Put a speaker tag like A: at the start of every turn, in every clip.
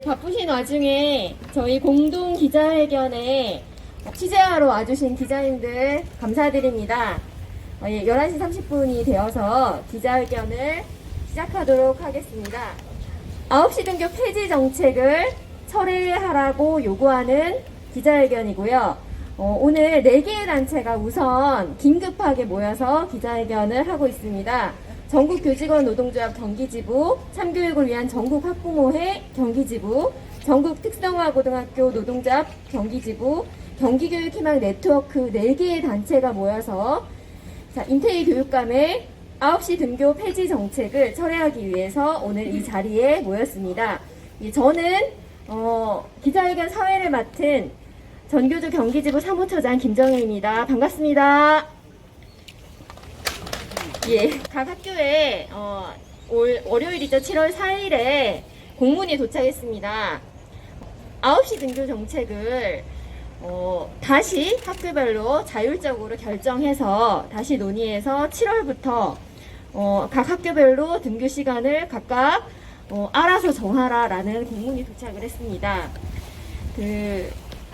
A: 바쁘신 와중에 저희 공동 기자회견에 취재하러 와주신 기자님들 감사드립니다. 11시 30분이 되어서 기자회견을 시작하도록 하겠습니다. 9시 등교 폐지 정책을 철회하라고 요구하는 기자회견이고요. 오늘 4개의 단체가 우선 긴급하게 모여서 기자회견을 하고 있습니다. 전국교직원 노동조합 경기지부, 참교육을 위한 전국학부모회 경기지부, 전국특성화고등학교 노동조합 경기지부, 경기교육희망 네트워크 4개의 단체가 모여서 임태희 교육감의 9시 등교 폐지 정책을 철회하기 위해서 오늘 이 자리에 모였습니다. 저는 기자회견 사회를 맡은 전교조 경기지부 사무처장 김정혜입니다. 반갑습니다. 각 학교에 올 월요일이죠. 7월 4일에 공문이 도착했습니다. 9시 등교 정책을 다시 학교별로 자율적으로 결정해서 다시 논의해서 7월부터 각 학교별로 등교 시간을 각각 알아서 정하라라는 공문이 도착을 했습니다.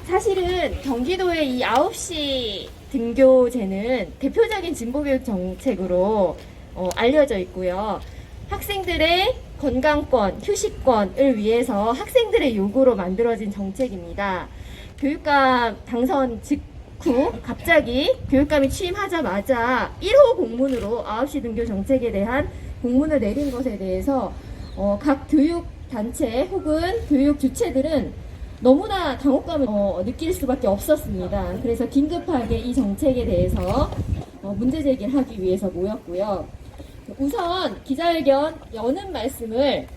A: 사실은 경기도의 이 9시 등교제는 대표적인 진보교육 정책으로 알려져 있고요. 학생들의 건강권, 휴식권을 위해서 학생들의 요구로 만들어진 정책입니다. 교육감 당선 직후 갑자기 교육감이 취임하자마자 1호 공문으로 9시 등교 정책에 대한 공문을 내린 것에 대해서 각 교육단체 혹은 교육 주체들은 너무나 당혹감을 느낄 수밖에 없었습니다. 그래서 긴급하게 이 정책에 대해서 문제 제기를 하기 위해서 모였고요. 우선 기자회견 여는 말씀을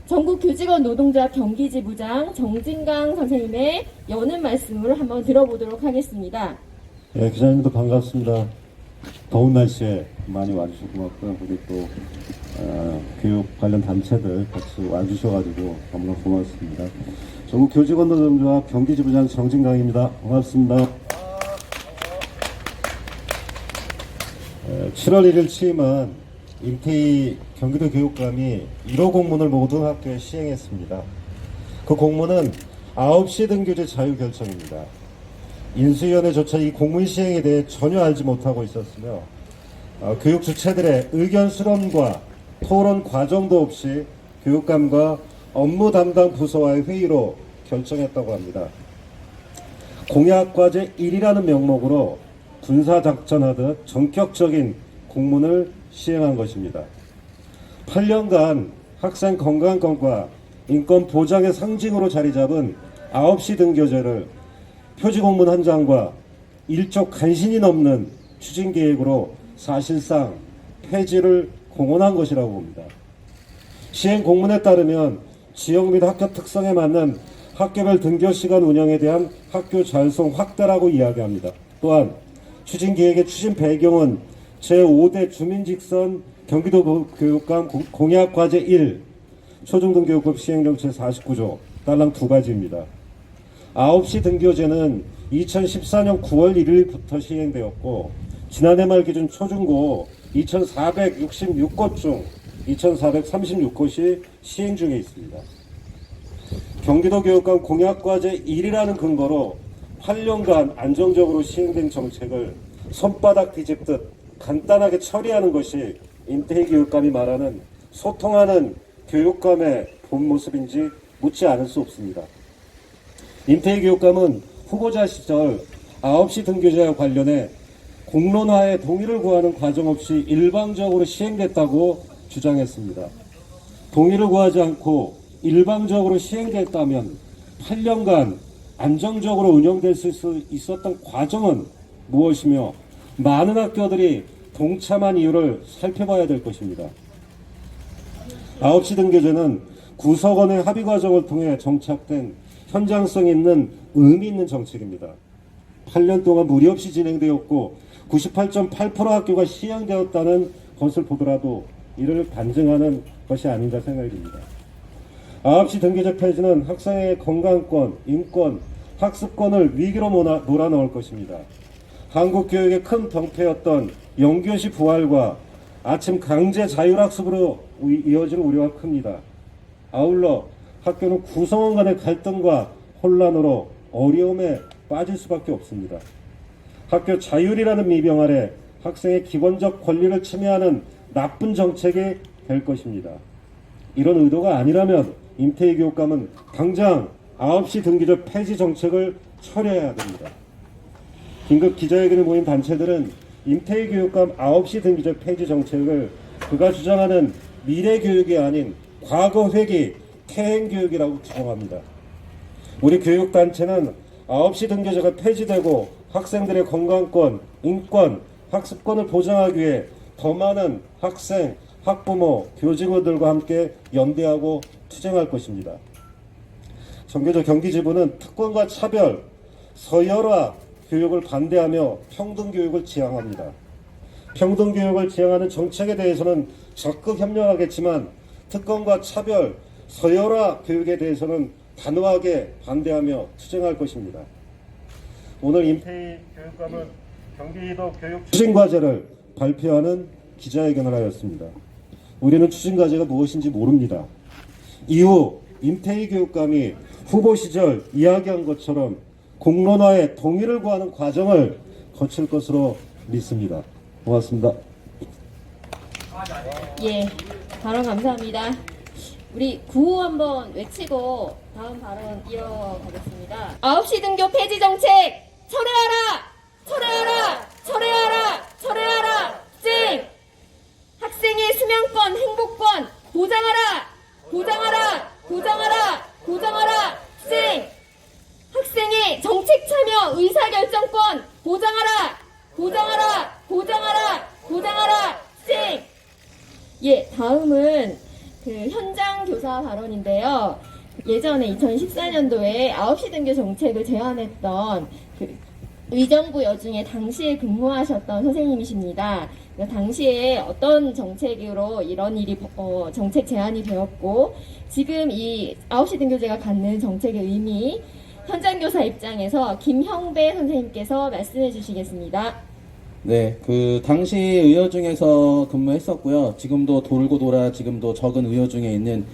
A: 전국교직원 노동조합 경기지부장 정진강 선생님의 여는 말씀을 한번 들어보도록 하겠습니다.
B: 네, 기자님도 반갑습니다. 더운 날씨에 많이 와주셔서 고맙고요. 우리 또 교육 관련 단체들 같이 와주셔가지고 너무나 고맙습니다. 전국교직원 노동조합 경기지부장 정진강입니다. 반갑습니다. 7월 1일 취임한 임태희 경기도 교육감이 1호 공문을 모든 학교에 시행했습니다. 그 공문은 9시 등교제 자유결정입니다. 인수위원회조차 이 공문 시행에 대해 전혀 알지 못하고 있었으며 교육 주체들의 의견 수렴과 토론 과정도 없이 교육감과 업무 담당 부서와의 회의로 결정했다고 합니다. 공약과제 1이라는 명목으로 군사작전하듯 전격적인 공문을 시행한 것입니다. 8년간 학생 건강권과 인권 보장의 상징으로 자리 잡은 9시 등교제를 표지공문 한 장과 1조 간신히 넘는 추진계획으로 사실상 폐지를 공언한 것이라고 봅니다. 시행 공문에 따르면 지역 및 학교 특성에 맞는 학교별 등교시간 운영에 대한 학교 자율성 확대라고 이야기합니다. 또한 추진계획의 추진 배경은 제5대 주민직선 경기도 교육감 공약과제 1 초중등교육법 시행정책 49조 딸랑 2가지입니다. 9시 등교제는 2014년 9월 1일부터 시행되었고 지난해 말 기준 초중고 2466곳 중 2436곳이 시행 중에 있습니다. 경기도 교육감 공약과제 1이라는 근거로 8년간 안정적으로 시행된 정책을 손바닥 뒤집듯 간단하게 처리하는 것이 임태희 교육감이 말하는 소통하는 교육감의 본 모습인지 묻지 않을 수 없습니다. 임태희 교육감은 후보자 시절 9시 등교제와 관련해 공론화에 동의를 구하는 과정 없이 일방적으로 시행됐다고 주장했습니다. 동의를 구하지 않고 일방적으로 시행됐다면 8년간 안정적으로 운영될 수 있었던 과정은 무엇이며 많은 학교들이 동참한 이유를 살펴봐야 될 것입니다. 9시 등교제는 구석원의 합의 과정을 통해 정착된 현장성 있는 의미 있는 정책입니다. 8년 동안 무리 없이 진행되었고 98.8% 학교가 시행되었다는 것을 보더라도 이를 반증하는 것이 아닌가 생각이 듭니다. 9시 등교제 폐지는 학생의 건강권, 인권, 학습권을 위기로 몰아넣을 것입니다. 한국 교육의 큰 병폐였던 영교시 부활과 아침 강제 자율학습으로 이어질 우려가 큽니다. 아울러 학교는 구성원 간의 갈등과 혼란으로 어려움에 빠질 수밖에 없습니다. 학교 자율이라는 미병 아래 학생의 기본적 권리를 침해하는 나쁜 정책이 될 것입니다. 이런 의도가 아니라면 임태희 교육감은 당장 9시 등교제 폐지 정책을 철회해야 됩니다. 긴급 기자회견에 모인 단체들은 임태희 교육감 9시 등교제 폐지 정책을 그가 주장하는 미래 교육이 아닌 과거 회귀, 퇴행 교육이라고 주장합니다. 우리 교육단체는 9시 등교제가 폐지되고 학생들의 건강권, 인권, 학습권을 보장하기 위해 더 많은 학생, 학부모, 교직원들과 함께 연대하고 투쟁할 것입니다. 전교조 경기지부는 특권과 차별, 서열화 교육을 반대하며 평등교육을 지향합니다. 평등교육을 지향하는 정책에 대해서는 적극 협력하겠지만 특권과 차별, 서열화 교육에 대해서는 단호하게 반대하며 투쟁할 것입니다. 오늘 임태희 교육감은 경기도 교육 추진과제를 발표하는 기자회견을 하였습니다. 우리는 추진과제가 무엇인지 모릅니다. 이후 임태희 교육감이 후보 시절 이야기한 것처럼 공론화에 동의를 구하는 과정을 거칠 것으로 믿습니다. 고맙습니다.
A: 예, 발언 감사합니다. 우리 구호 한번 외치고 다음 발언 이어가겠습니다. 9시 등교 폐지 정책 철회하라! 철회하라! 철회하라! 철회하라! 찡! 학생의 수면권, 행복권 보장하라! 보장하라! 보장하라! 보장하라! 찡! 학생의 정책 참여 의사결정권 보장하라! 보장하라! 보장하라! 보장하라! 찡! 예, 다음은 그 현장 교사 발언인데요. 예전에 2014년도에 9시 등교 정책을 제안했던 그 의정부 여중에 당시에 근무하셨던 선생님이십니다. 당시에 어떤 정책으로 이런 일이 정책 제안이 되었고 지금 이 9시 등교제가 갖는 정책의 의미 현장 교사 입장에서 김형배 선생님께서 말씀해 주시겠습니다.
C: 네, 그 당시 의여중에서 근무했었고요. 지금도 돌고 돌아 지금도 적은 의여중에 있는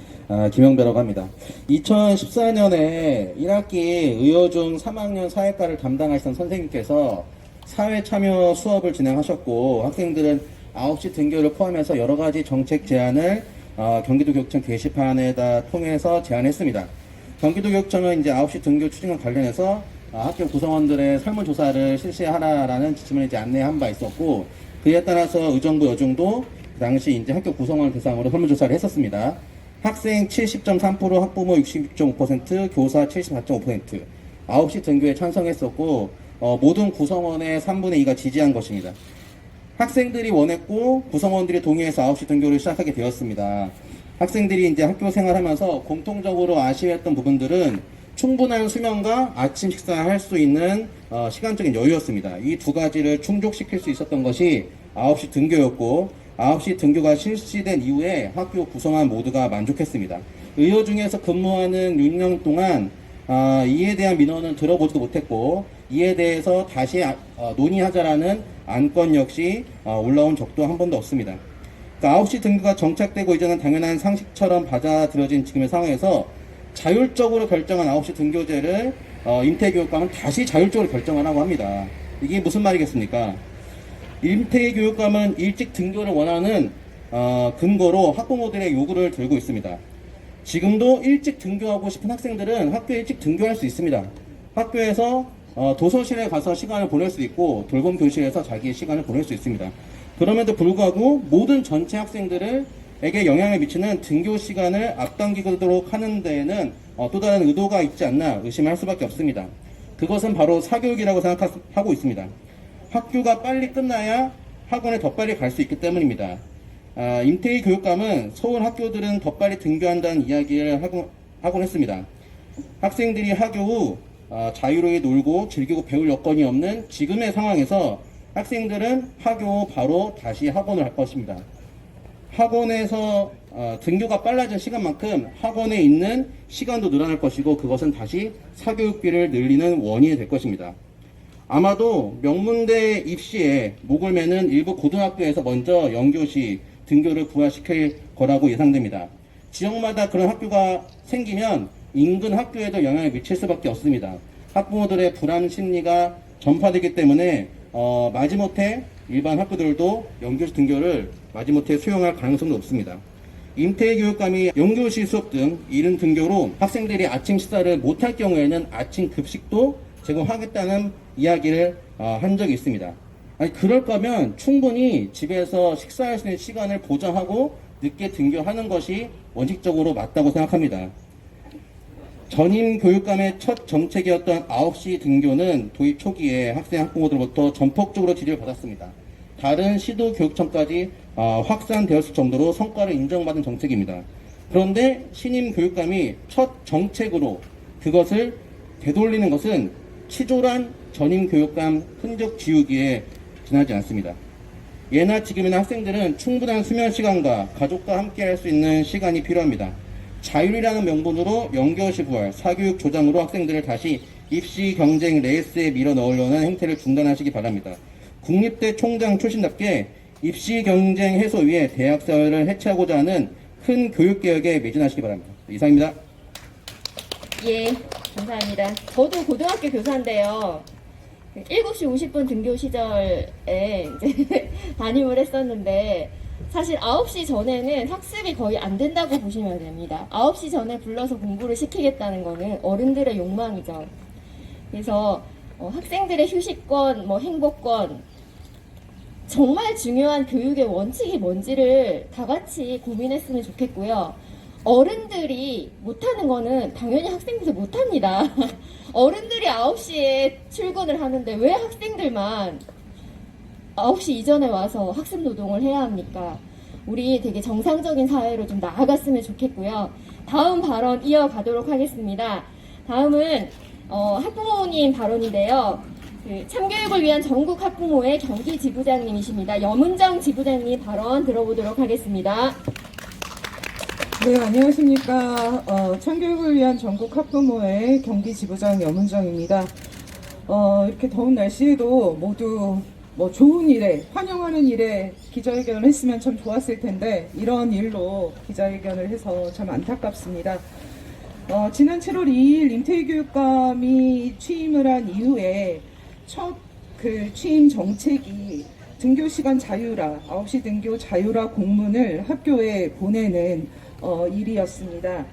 C: 김영배라고 합니다. 2014년에 1학기 의여중 3학년 사회과를 담당하시던 선생님께서 사회 참여 수업을 진행하셨고 학생들은 9시 등교를 포함해서 여러 가지 정책 제안을 경기도교육청 게시판에다 통해서 제안했습니다. 경기도교육청은 이제 9시 등교 추진과 관련해서 학교 구성원들의 설문조사를 실시하라라는 지침을 이제 안내한 바 있었고, 그에 따라서 의정부 여중도 그 당시 이제 학교 구성원을 대상으로 설문조사를 했었습니다. 학생 70.3%, 학부모 66.5%, 교사 74.5%, 9시 등교에 찬성했었고, 모든 구성원의 3분의 2가 지지한 것입니다. 학생들이 원했고, 구성원들이 동의해서 9시 등교를 시작하게 되었습니다. 학생들이 이제 학교 생활하면서 공통적으로 아쉬워했던 부분들은 충분한 수면과 아침 식사할 수 있는 시간적인 여유였습니다. 이 두 가지를 충족시킬 수 있었던 것이 9시 등교였고 9시 등교가 실시된 이후에 학교 구성원 모두가 만족했습니다. 의여 중에서 근무하는 6년 동안 이에 대한 민원은 들어보지도 못했고 이에 대해서 다시 논의하자라는 안건 역시 올라온 적도 한 번도 없습니다. 그러니까 9시 등교가 정착되고 이제는 당연한 상식처럼 받아들여진 지금의 상황에서 자율적으로 결정한 9시 등교제를 임태희 교육감은 다시 자율적으로 결정하라고 합니다. 이게 무슨 말이겠습니까? 임태희 교육감은 일찍 등교를 원하는 근거로 학부모들의 요구를 들고 있습니다. 지금도 일찍 등교하고 싶은 학생들은 학교에 일찍 등교할 수 있습니다. 학교에서 도서실에 가서 시간을 보낼 수 있고 돌봄 교실에서 자기의 시간을 보낼 수 있습니다. 그럼에도 불구하고 모든 전체 학생들에게 영향을 미치는 등교 시간을 앞당기도록 하는 데에는 또 다른 의도가 있지 않나 의심할 수밖에 없습니다. 그것은 바로 사교육이라고 생각하고 있습니다. 학교가 빨리 끝나야 학원에 더 빨리 갈 수 있기 때문입니다. 임태희 교육감은 서울 학교들은 더 빨리 등교한다는 이야기를 하곤 했습니다. 학생들이 학교 후 자유로이 놀고 즐기고 배울 여건이 없는 지금의 상황에서 학생들은 학교 후 바로 다시 학원을 할 것입니다. 학원에서 등교가 빨라진 시간만큼 학원에 있는 시간도 늘어날 것이고 그것은 다시 사교육비를 늘리는 원인이 될 것입니다. 아마도 명문대 입시에 목을 매는 일부 고등학교에서 먼저 영교시 등교를 부활시킬 거라고 예상됩니다. 지역마다 그런 학교가 생기면 인근 학교에도 영향을 미칠 수밖에 없습니다. 학부모들의 불안 심리가 전파되기 때문에 마지못해 일반 학교들도 영교시 등교를 마지못해 수용할 가능성도 높습니다. 임태교육감이 영교시 수업 등 이른 등교로 학생들이 아침 식사를 못할 경우에는 아침 급식도 제공하겠다는 이야기를 한 적이 있습니다. 아니, 그럴 거면 충분히 집에서 식사할 수 있는 시간을 보장하고 늦게 등교하는 것이 원칙적으로 맞다고 생각합니다. 전임 교육감의 첫 정책이었던 9시 등교는 도입 초기에 학생 학부모들로부터 전폭적으로 지지를 받았습니다. 다른 시도 교육청까지 확산되었을 정도로 성과를 인정받은 정책입니다. 그런데 신임 교육감이 첫 정책으로 그것을 되돌리는 것은 치졸한 전임 교육감 흔적 지우기에 지나지 않습니다. 예나 지금이나 학생들은 충분한 수면 시간과 가족과 함께 할 수 있는 시간이 필요합니다. 자율이라는 명분으로 영교시 부활, 사교육 조장으로 학생들을 다시 입시 경쟁 레이스에 밀어 넣으려는 행태를 중단하시기 바랍니다. 국립대 총장 출신답게 입시 경쟁 해소 위에 대학 사회를 해체하고자 하는 큰 교육개혁에 매진하시기 바랍니다. 이상입니다.
A: 예, 감사합니다. 저도 고등학교 교사인데요. 7시 50분 등교 시절에 이제 담임을 했었는데, 사실 9시 전에는 학습이 거의 안 된다고 보시면 됩니다. 9시 전에 불러서 공부를 시키겠다는 거는 어른들의 욕망이죠. 그래서 학생들의 휴식권, 행복권, 정말 중요한 교육의 원칙이 뭔지를 다 같이 고민했으면 좋겠고요. 어른들이 못하는 거는 당연히 학생들도 못합니다. 어른들이 9시에 출근을 하는데 왜 학생들만 9시 이전에 와서 학습 노동을 해야 합니까? 우리 되게 정상적인 사회로 좀 나아갔으면 좋겠고요. 다음 발언 이어가도록 하겠습니다. 다음은 학부모님 발언인데요. 참교육을 위한 전국 학부모의 경기 지부장님이십니다. 염은정 지부장님 발언 들어보도록 하겠습니다.
D: 네, 안녕하십니까. 참교육을 위한 전국 학부모의 경기 지부장 염은정입니다. 이렇게 더운 날씨에도 모두 좋은 일에, 환영하는 일에 기자회견을 했으면 참 좋았을 텐데, 이런 일로 기자회견을 해서 참 안타깝습니다. 지난 7월 2일 임태희 교육감이 취임을 한 이후에 첫 취임 정책이 등교시간 자유라, 9시 등교 자유라 공문을 학교에 보내는 일이었습니다.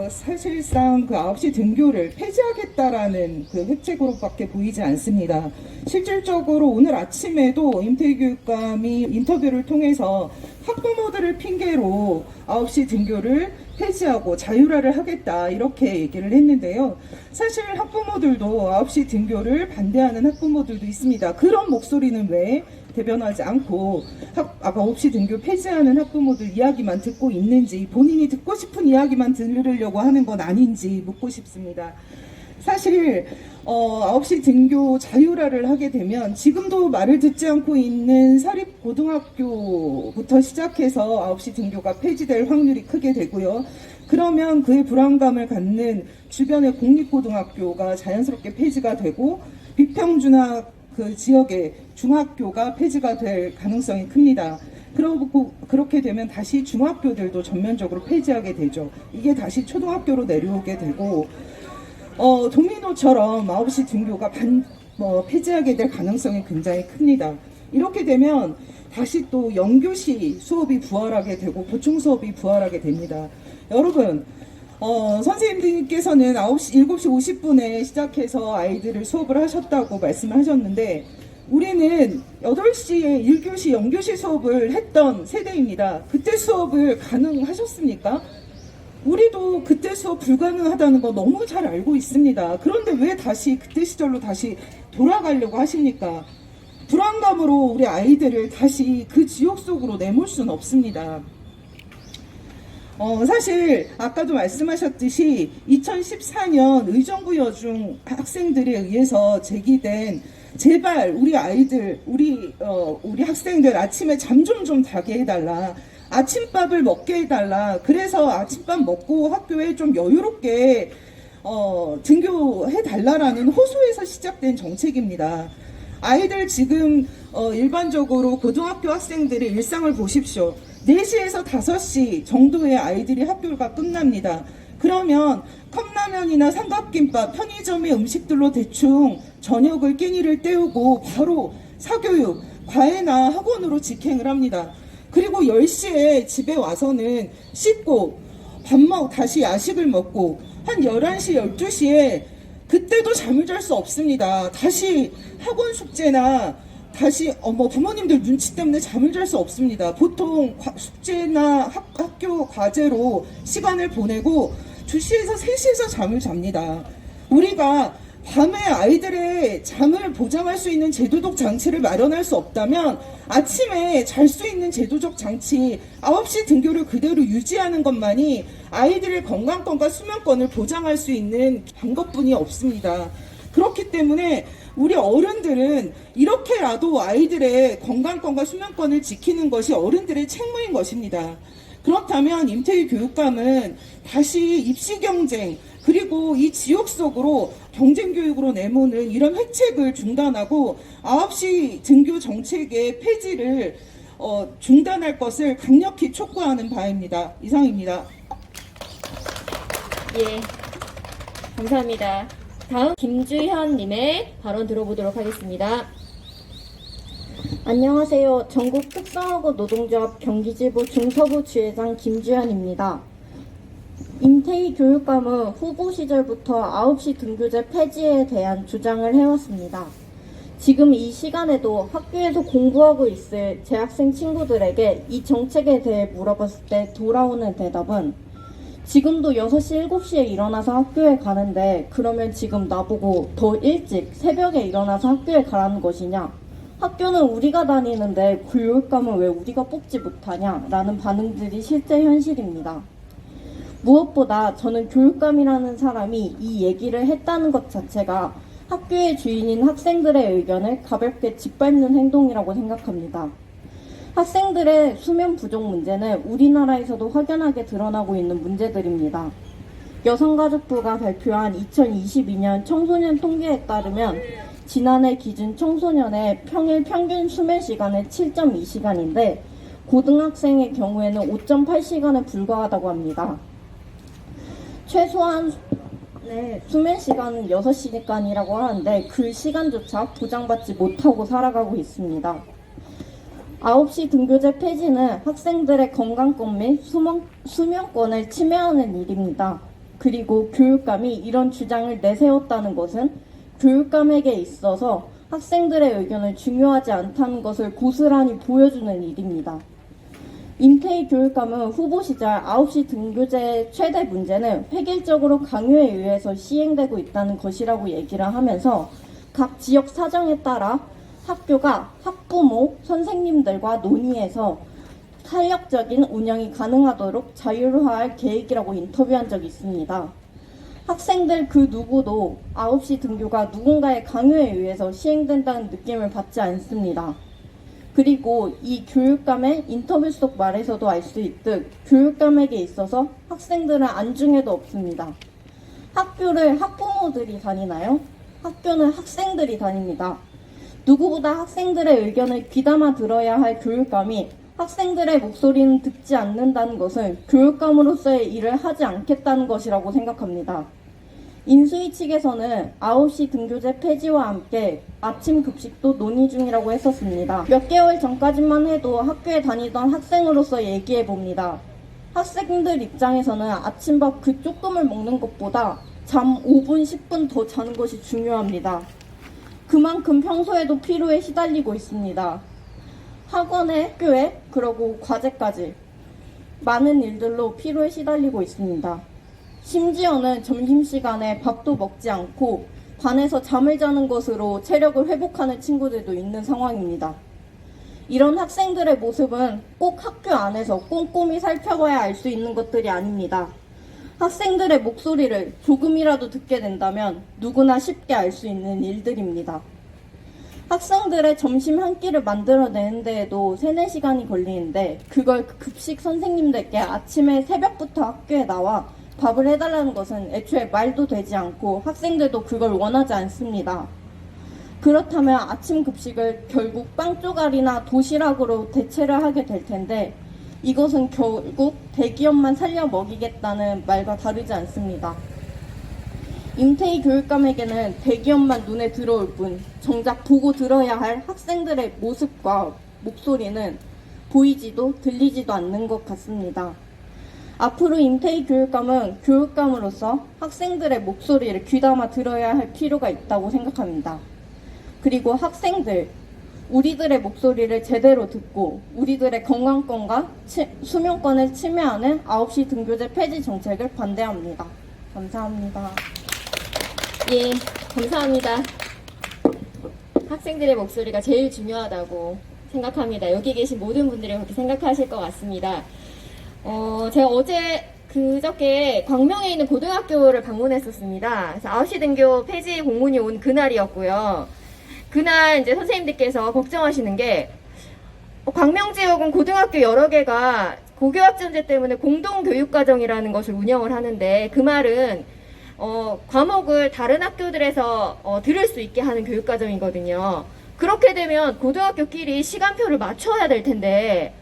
D: 사실상 9시 등교를 폐지하겠다라는 획책으로밖에 보이지 않습니다. 실질적으로 오늘 아침에도 임태희 교육감이 인터뷰를 통해서 학부모들을 핑계로 9시 등교를 폐지하고 자율화를 하겠다 이렇게 얘기를 했는데요. 사실 학부모들도 9시 등교를 반대하는 학부모들도 있습니다. 그런 목소리는 왜 대변하지 않고 9시 등교 폐지하는 학부모들 이야기만 듣고 있는지, 본인이 듣고 싶은 이야기만 들으려고 하는 건 아닌지 묻고 싶습니다. 사실 9시 등교 자율화를 하게 되면 지금도 말을 듣지 않고 있는 사립고등학교부터 시작해서 9시 등교가 폐지될 확률이 크게 되고요. 그러면 그의 불안감을 갖는 주변의 공립고등학교가 자연스럽게 폐지가 되고 비평준학 지역의 중학교가 폐지가 될 가능성이 큽니다. 그렇게 되면 다시 중학교들도 전면적으로 폐지하게 되죠. 이게 다시 초등학교로 내려오게 되고 도미노처럼 9시 등교가 폐지하게 될 가능성이 굉장히 큽니다. 이렇게 되면 다시 또 영교시 수업이 부활하게 되고 보충 수업이 부활하게 됩니다. 여러분, 선생님들께서는 7시 50분에 시작해서 아이들을 수업을 하셨다고 말씀하셨는데, 우리는 8시에 1교시, 0교시 수업을 했던 세대입니다. 그때 수업을 가능하셨습니까? 우리도 그때 수업 불가능하다는 거 너무 잘 알고 있습니다. 그런데 왜 다시 그때 시절로 다시 돌아가려고 하십니까? 불안감으로 우리 아이들을 다시 그 지옥 속으로 내몰 수는 없습니다. 사실 아까도 말씀하셨듯이 2014년 의정부 여중 학생들에 의해서 제기된 제발 우리 아이들, 우리 학생들 아침에 잠 좀 자게 해달라, 아침밥을 먹게 해달라, 그래서 아침밥 먹고 학교에 좀 여유롭게 등교해달라라는 호소에서 시작된 정책입니다. 아이들 지금 일반적으로 고등학교 학생들의 일상을 보십시오. 4시에서 5시 정도의 아이들이 학교가 끝납니다. 그러면 컵라면이나 삼각김밥, 편의점의 음식들로 대충 저녁을 끼니를 때우고 바로 사교육, 과외나 학원으로 직행을 합니다. 그리고 10시에 집에 와서는 씻고 다시 야식을 먹고 한 11시, 12시에 그때도 잠을 잘 수 없습니다. 다시 학원 숙제나 다시 부모님들 눈치 때문에 잠을 잘 수 없습니다. 보통 숙제나 학교 과제로 시간을 보내고 2시에서 3시에서 잠을 잡니다. 우리가 밤에 아이들의 잠을 보장할 수 있는 제도적 장치를 마련할 수 없다면 아침에 잘 수 있는 제도적 장치 9시 등교를 그대로 유지하는 것만이 아이들의 건강권과 수면권을 보장할 수 있는 방법뿐이 없습니다. 그렇기 때문에 우리 어른들은 이렇게라도 아이들의 건강권과 수면권을 지키는 것이 어른들의 책무인 것입니다. 그렇다면 임태희 교육감은 다시 입시 경쟁 그리고 이 지역 속으로 경쟁 교육으로 내모는 이런 획책을 중단하고 9시 등교 정책의 폐지를 중단할 것을 강력히 촉구하는 바입니다. 이상입니다.
A: 예, 감사합니다. 다음 김주현님의 발언 들어보도록 하겠습니다.
E: 안녕하세요. 전국 특성화고 노동조합 경기지부 중서부 주회장 김주현입니다. 임태희 교육감은 후보 시절부터 9시 등교제 폐지에 대한 주장을 해왔습니다. 지금 이 시간에도 학교에서 공부하고 있을 재학생 친구들에게 이 정책에 대해 물어봤을 때 돌아오는 대답은 지금도 6시, 7시에 일어나서 학교에 가는데 그러면 지금 나보고 더 일찍 새벽에 일어나서 학교에 가라는 것이냐? 학교는 우리가 다니는데 교육감은 왜 우리가 뽑지 못하냐? 라는 반응들이 실제 현실입니다. 무엇보다 저는 교육감이라는 사람이 이 얘기를 했다는 것 자체가 학교의 주인인 학생들의 의견을 가볍게 짓밟는 행동이라고 생각합니다. 학생들의 수면 부족 문제는 우리나라에서도 확연하게 드러나고 있는 문제들입니다. 여성가족부가 발표한 2022년 청소년 통계에 따르면 지난해 기준 청소년의 평일 평균 수면 시간은 7.2시간인데 고등학생의 경우에는 5.8시간에 불과하다고 합니다. 최소한 수면 시간은 6시간이라고 하는데 그 시간조차 보장받지 못하고 살아가고 있습니다. 9시 등교제 폐지는 학생들의 건강권 및 수면권을 침해하는 일입니다. 그리고 교육감이 이런 주장을 내세웠다는 것은 교육감에게 있어서 학생들의 의견을 중요하지 않다는 것을 고스란히 보여주는 일입니다. 임태희 교육감은 후보 시절 9시 등교제의 최대 문제는 획일적으로 강요에 의해서 시행되고 있다는 것이라고 얘기를 하면서 각 지역 사정에 따라 학교가 학부모, 선생님들과 논의해서 탄력적인 운영이 가능하도록 자율화할 계획이라고 인터뷰한 적이 있습니다. 학생들 그 누구도 9시 등교가 누군가의 강요에 의해서 시행된다는 느낌을 받지 않습니다. 그리고 이 교육감의 인터뷰 속 말에서도 알 수 있듯 교육감에게 있어서 학생들은 안중에도 없습니다. 학교를 학부모들이 다니나요? 학교는 학생들이 다닙니다. 누구보다 학생들의 의견을 귀담아 들어야 할 교육감이 학생들의 목소리는 듣지 않는다는 것은 교육감으로서의 일을 하지 않겠다는 것이라고 생각합니다. 인수위 측에서는 9시 등교제 폐지와 함께 아침 급식도 논의 중이라고 했었습니다. 몇 개월 전까지만 해도 학교에 다니던 학생으로서 얘기해 봅니다. 학생들 입장에서는 아침밥 그 조금을 먹는 것보다 잠 5분, 10분 더 자는 것이 중요합니다. 그만큼 평소에도 피로에 시달리고 있습니다. 학원에, 학교에, 그리고 과제까지 많은 일들로 피로에 시달리고 있습니다. 심지어는 점심시간에 밥도 먹지 않고 반에서 잠을 자는 것으로 체력을 회복하는 친구들도 있는 상황입니다. 이런 학생들의 모습은 꼭 학교 안에서 꼼꼼히 살펴봐야 알 수 있는 것들이 아닙니다. 학생들의 목소리를 조금이라도 듣게 된다면 누구나 쉽게 알 수 있는 일들입니다. 학생들의 점심 한 끼를 만들어내는 데에도 3-4시간이 걸리는데 그걸 급식 선생님들께 아침에 새벽부터 학교에 나와 밥을 해달라는 것은 애초에 말도 되지 않고 학생들도 그걸 원하지 않습니다. 그렇다면 아침 급식을 결국 빵 조각이나 도시락으로 대체를 하게 될 텐데 이것은 결국 대기업만 살려 먹이겠다는 말과 다르지 않습니다. 임태희 교육감에게는 대기업만 눈에 들어올 뿐 정작 보고 들어야 할 학생들의 모습과 목소리는 보이지도 들리지도 않는 것 같습니다. 앞으로 임태희 교육감은 교육감으로서 학생들의 목소리를 귀담아 들어야 할 필요가 있다고 생각합니다. 그리고 학생들, 우리들의 목소리를 제대로 듣고 우리들의 건강권과 수명권을 침해하는 9시 등교제 폐지 정책을 반대합니다. 감사합니다.
A: 예, 감사합니다. 학생들의 목소리가 제일 중요하다고 생각합니다. 여기 계신 모든 분들이 그렇게 생각하실 것 같습니다. 제가 그저께 광명에 있는 고등학교를 방문했었습니다. 그래서 9시 등교 폐지 공문이 온 그날이었고요. 그날 이제 선생님들께서 걱정하시는 게, 광명 지역은 고등학교 여러 개가 고교학점제 때문에 공동교육과정이라는 것을 운영을 하는데, 그 말은 과목을 다른 학교들에서 들을 수 있게 하는 교육과정이거든요. 그렇게 되면 고등학교끼리 시간표를 맞춰야 될 텐데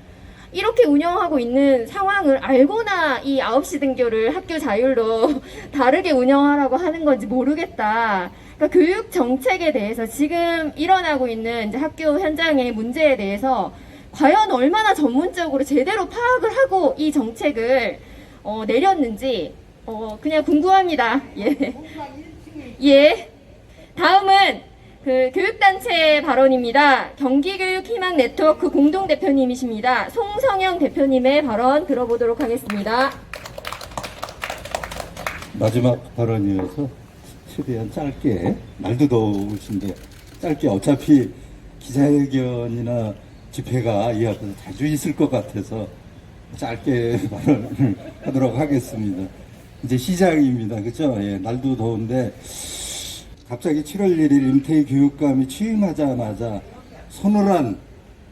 A: 이렇게 운영하고 있는 상황을 알고나 이 9시 등교를 학교 자율로 다르게 운영하라고 하는 건지 모르겠다. 그러니까 교육 정책에 대해서 지금 일어나고 있는 이제 학교 현장의 문제에 대해서 과연 얼마나 전문적으로 제대로 파악을 하고 이 정책을 내렸는지 그냥 궁금합니다. 예. 예. 다음은 그 교육단체 발언입니다. 경기교육희망 네트워크 공동대표님이십니다. 송성영 대표님의 발언 들어보도록 하겠습니다.
F: 마지막 발언이어서 최대한 짧게, 날도 더우신데 짧게, 어차피 기자회견이나 집회가 이 앞에서 자주 있을 것 같아서 짧게 발언을 하도록 하겠습니다. 이제 시작입니다. 그죠? 예, 날도 더운데 갑자기 7월 1일 임태희 교육감이 취임하자마자 서늘한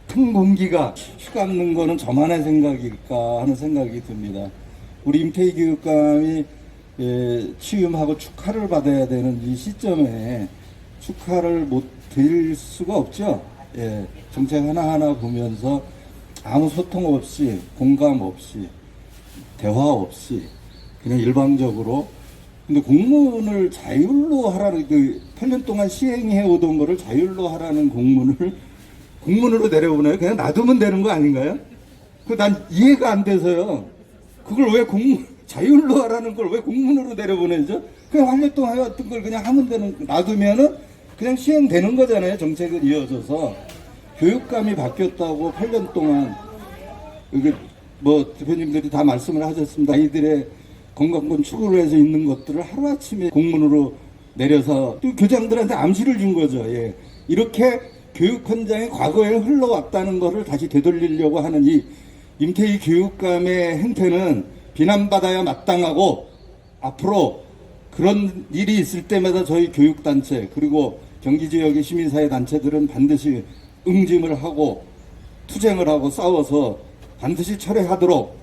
F: 큰 공기가 휘감는 거는 저만의 생각일까 하는 생각이 듭니다. 우리 임태희 교육감이 취임하고 축하를 받아야 되는 이 시점에 축하를 못 드릴 수가 없죠. 예, 정책 하나하나 보면서 아무 소통 없이, 공감 없이, 대화 없이 그냥 일방적으로, 근데 공문을 자율로 하라는, 8년 동안 시행해 오던 거를 자율로 하라는 공문으로 내려오나요? 그냥 놔두면 되는 거 아닌가요? 난 이해가 안 돼서요. 그걸 왜 자율로 하라는 걸 왜 공문으로 내려보내죠? 그냥 8년 동안 해왔던 걸 그냥 하면 놔두면은 그냥 시행되는 거잖아요. 정책을 이어져서. 교육감이 바뀌었다고 8년 동안, 이게 대표님들이 다 말씀을 하셨습니다. 아이들의 건강권 추구를 해서 있는 것들을 하루아침에 공문으로 내려서 또 교장들한테 암시를 준 거죠. 예. 이렇게 교육 현장에 과거에 흘러왔다는 것을 다시 되돌리려고 하는 이 임태희 교육감의 행태는 비난받아야 마땅하고, 앞으로 그런 일이 있을 때마다 저희 교육단체 그리고 경기지역의 시민사회 단체들은 반드시 응징을 하고 투쟁을 하고 싸워서 반드시 철회하도록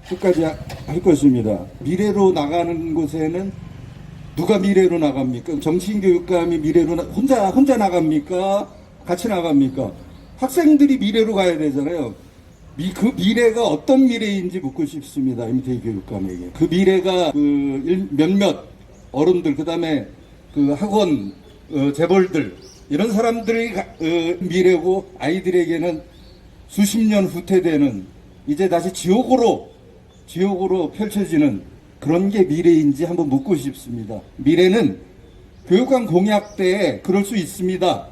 F: 끝까지 할 것입니다. 미래로 나가는 곳에는 누가 미래로 나갑니까? 정치인 교육감이 미래로 혼자 나갑니까? 같이 나갑니까? 학생들이 미래로 가야 되잖아요. 그 미래가 어떤 미래인지 묻고 싶습니다. 임태희 교육감에게. 그 미래가 몇몇 어른들, 그 다음에 그 학원 재벌들, 이런 사람들이 미래고, 아이들에게는 수십 년 후퇴되는, 이제 다시 지옥으로 펼쳐지는 그런 게 미래인지 한번 묻고 싶습니다. 미래는 교육감 공약 때 그럴 수 있습니다.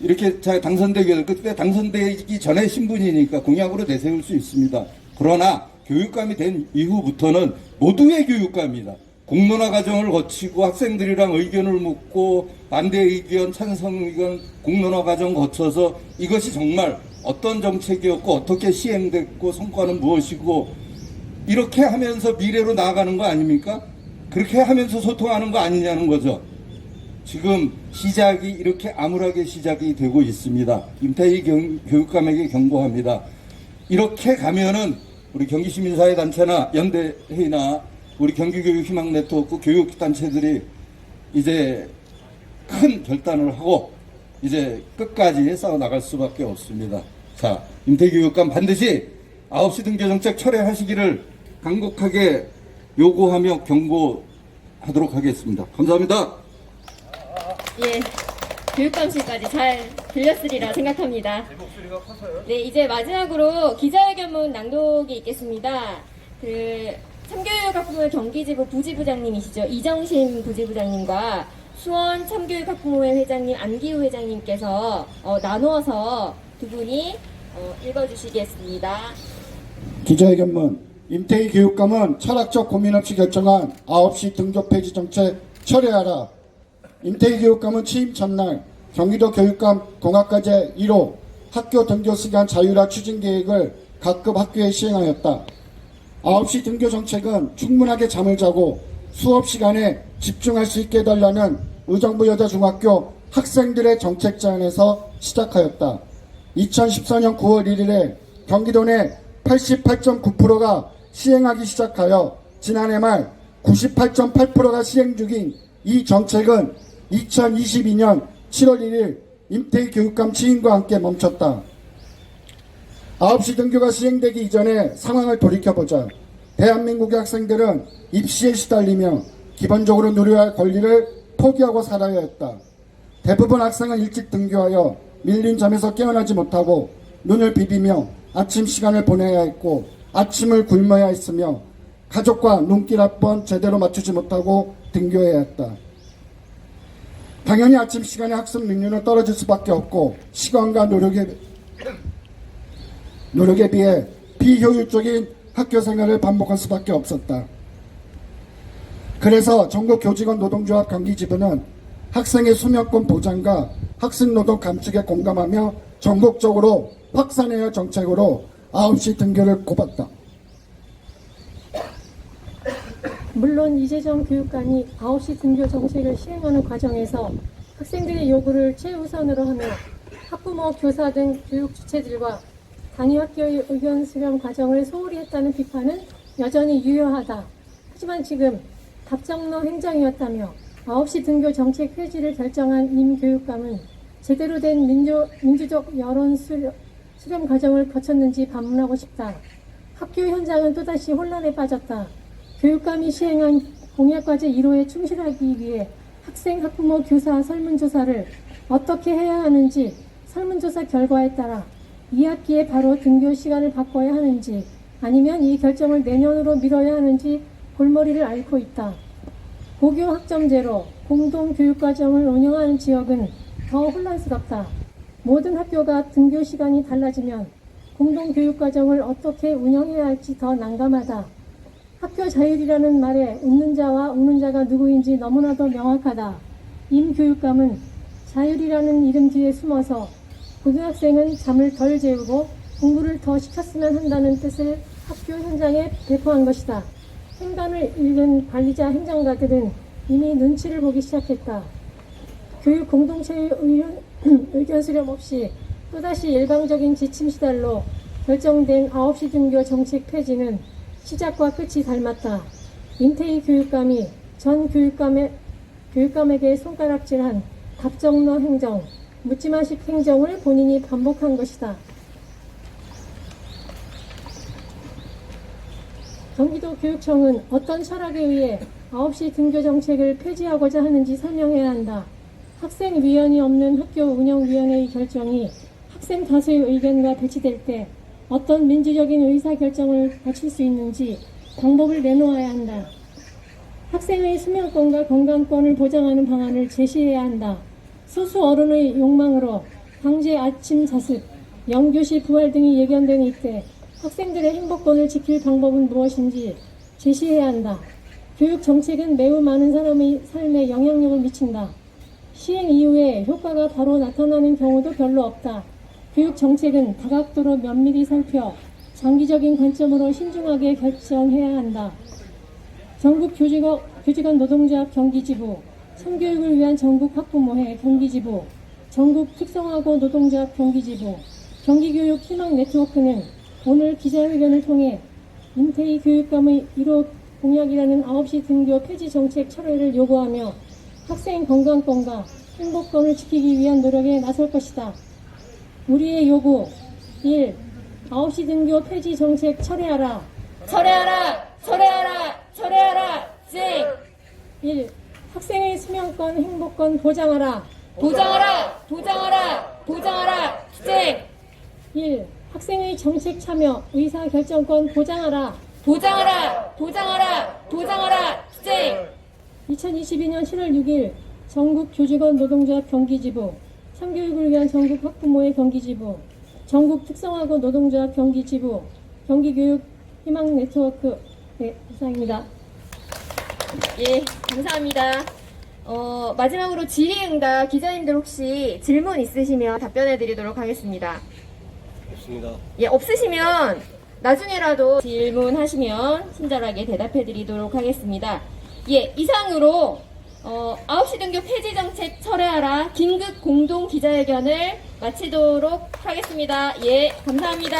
F: 이렇게 당선되기, 그때 당선되기 전에 신분이니까 공약으로 내세울 수 있습니다. 그러나 교육감이 된 이후부터는 모두의 교육감이다. 공론화 과정을 거치고 학생들이랑 의견을 묻고 반대 의견, 찬성 의견, 공론화 과정 거쳐서 이것이 정말 어떤 정책이었고 어떻게 시행됐고 성과는 무엇이고, 이렇게 하면서 미래로 나아가는 거 아닙니까? 그렇게 하면서 소통하는 거 아니냐는 거죠. 지금 시작이 이렇게 암울하게 시작이 되고 있습니다. 임태희 교육감에게 경고합니다. 이렇게 가면은 우리 경기시민사회단체나 연대회의나 우리 경기교육희망 네트워크 교육단체들이 이제 큰 결단을 하고 이제 끝까지 싸워 나갈 수밖에 없습니다. 자, 임태희 교육감 반드시 9시 등교 정책 철회하시기를 간곡하게 요구하며 경고하도록 하겠습니다. 감사합니다.
A: 예, 교육감실까지 잘 들렸으리라 생각합니다. 네, 이제 마지막으로 기자회견문 낭독이 있겠습니다. 참교육학부모 경기지부 부지부장님이시죠. 이정심 부지부장님과 수원 참교육학부모회 회장님 안기우 회장님께서 나누어서 두 분이 읽어주시겠습니다.
G: 기자회견문. 임태희 교육감은 철학적 고민 없이 결정한 9시 등교 폐지 정책 철회하라. 임태희 교육감은 취임 첫날 경기도 교육감 공학과제 1호 학교 등교 시간 자율화 추진 계획을 각급 학교에 시행하였다. 9시 등교 정책은 충분하게 잠을 자고 수업 시간에 집중할 수 있게 해달라는 의정부 여자중학교 학생들의 정책 제안에서 시작하였다. 2014년 9월 1일에 경기도 내 88.9%가 시행하기 시작하여 지난해 말 98.8%가 시행 중인 이 정책은 2022년 7월 1일 임태희 교육감 취임과 함께 멈췄다. 9시 등교가 시행되기 이전에 상황을 돌이켜보자. 대한민국의 학생들은 입시에 시달리며 기본적으로 누려야 할 권리를 포기하고 살아야 했다. 대부분 학생은 일찍 등교하여 밀린 잠에서 깨어나지 못하고 눈을 비비며 아침 시간을 보내야 했고 아침을 굶어야 했으며 가족과 눈길 한 번 제대로 맞추지 못하고 등교해야 했다. 당연히 아침 시간에 학습 능률은 떨어질 수밖에 없고 시간과 노력에 비해 비효율적인 학교 생활을 반복할 수밖에 없었다. 그래서 전국 교직원 노동조합 경기지부는 학생의 수면권 보장과 학습노동 감축에 공감하며 전국적으로 확산해야 할 정책으로 9시 등교를 꼽았다.
H: 물론 이재정 교육감이 9시 등교 정책을 시행하는 과정에서 학생들의 요구를 최우선으로 하며 학부모, 교사 등 교육 주체들과 단위학교의 의견 수렴 과정을 소홀히 했다는 비판은 여전히 유효하다. 하지만 지금 답정너 행정이었다며 9시 등교 정책 폐지를 결정한 임 교육감은 제대로 된 민주적 여론 수렴 과정을 거쳤는지 반문하고 싶다. 학교 현장은 또다시 혼란에 빠졌다. 교육감이 시행한 공약과제 1호에 충실하기 위해 학생, 학부모, 교사 설문조사를 어떻게 해야 하는지 설문조사 결과에 따라 2학기에 바로 등교 시간을 바꿔야 하는지 아니면 이 결정을 내년으로 미뤄야 하는지 골머리를 앓고 있다. 고교 학점제로 공동교육과정을 운영하는 지역은 더 혼란스럽다. 모든 학교가 등교 시간이 달라지면 공동교육과정을 어떻게 운영해야 할지 더 난감하다. 학교 자율이라는 말에 웃는 자와 우는 자가 누구인지 너무나도 명확하다. 임 교육감은 자율이라는 이름 뒤에 숨어서 고등학생은 잠을 덜 재우고 공부를 더 시켰으면 한다는 뜻을 학교 현장에 배포한 것이다. 행간을 읽은 관리자 행정가들은 이미 눈치를 보기 시작했다. 교육 공동체의 의견 수렴 없이 또다시 일방적인 지침 시달로 결정된 9시 등교 정책 폐지는 시작과 끝이 닮았다. 임태희 교육감이 전 교육감에게 손가락질한 답정너 행정, 묻지마식 행정을 본인이 반복한 것이다. 경기도 교육청은 어떤 철학에 의해 9시 등교 정책을 폐지하고자 하는지 설명해야 한다. 학생위원이 없는 학교 운영위원회의 결정이 학생 다수의 의견과 배치될 때 어떤 민주적인 의사결정을 거칠 수 있는지 방법을 내놓아야 한다. 학생의 수면권과 건강권을 보장하는 방안을 제시해야 한다. 소수 어른의 욕망으로 강제 아침 자습, 영교시 부활 등이 예견되는 이때 학생들의 행복권을 지킬 방법은 무엇인지 제시해야 한다. 교육 정책은 매우 많은 사람의 삶에 영향력을 미친다. 시행 이후에 효과가 바로 나타나는 경우도 별로 없다. 교육 정책은 다각도로 면밀히 살펴 장기적인 관점으로 신중하게 결정해야 한다. 전국 교직원 노동조합 경기지부, 참교육을 위한 전국 학부모회 경기지부, 전국 특성화고 노동조합 경기지부, 경기교육 희망 네트워크는 오늘 기자회견을 통해 임태희 교육감의 1호 공약이라는 9시 등교 폐지 정책 철회를 요구하며 학생 건강권과 행복권을 지키기 위한 노력에 나설 것이다. 우리의 요구 1. 9시 등교 폐지 정책 철회하라.
A: 철회하라! 철회하라! 철회하라! 찡!
H: 1. 학생의 수면권, 행복권 보장하라.
A: 보장하라! 보장하라! 보장하라! 찡!
H: 1. 학생의 정책 참여, 의사결정권 보장하라.
A: 보장하라! 보장하라! 보장하라! 찡!
H: 2022년 7월 6일 전국 교직원 노동조합 경기지부, 참교육을 위한 전국 학부모의 경기지부, 전국 특성화고 노동조합 경기지부, 경기교육 희망 네트워크, 네, 이상입니다.
A: 예, 감사합니다. 마지막으로 질의응답 기자님들 혹시 질문 있으시면 답변해 드리도록 하겠습니다. 없습니다. 예, 없으시면 나중에라도 질문하시면 친절하게 대답해 드리도록 하겠습니다. 예, 이상으로 9시 등교 폐지 정책 철회하라 긴급 공동 기자회견을 마치도록 하겠습니다. 예, 감사합니다.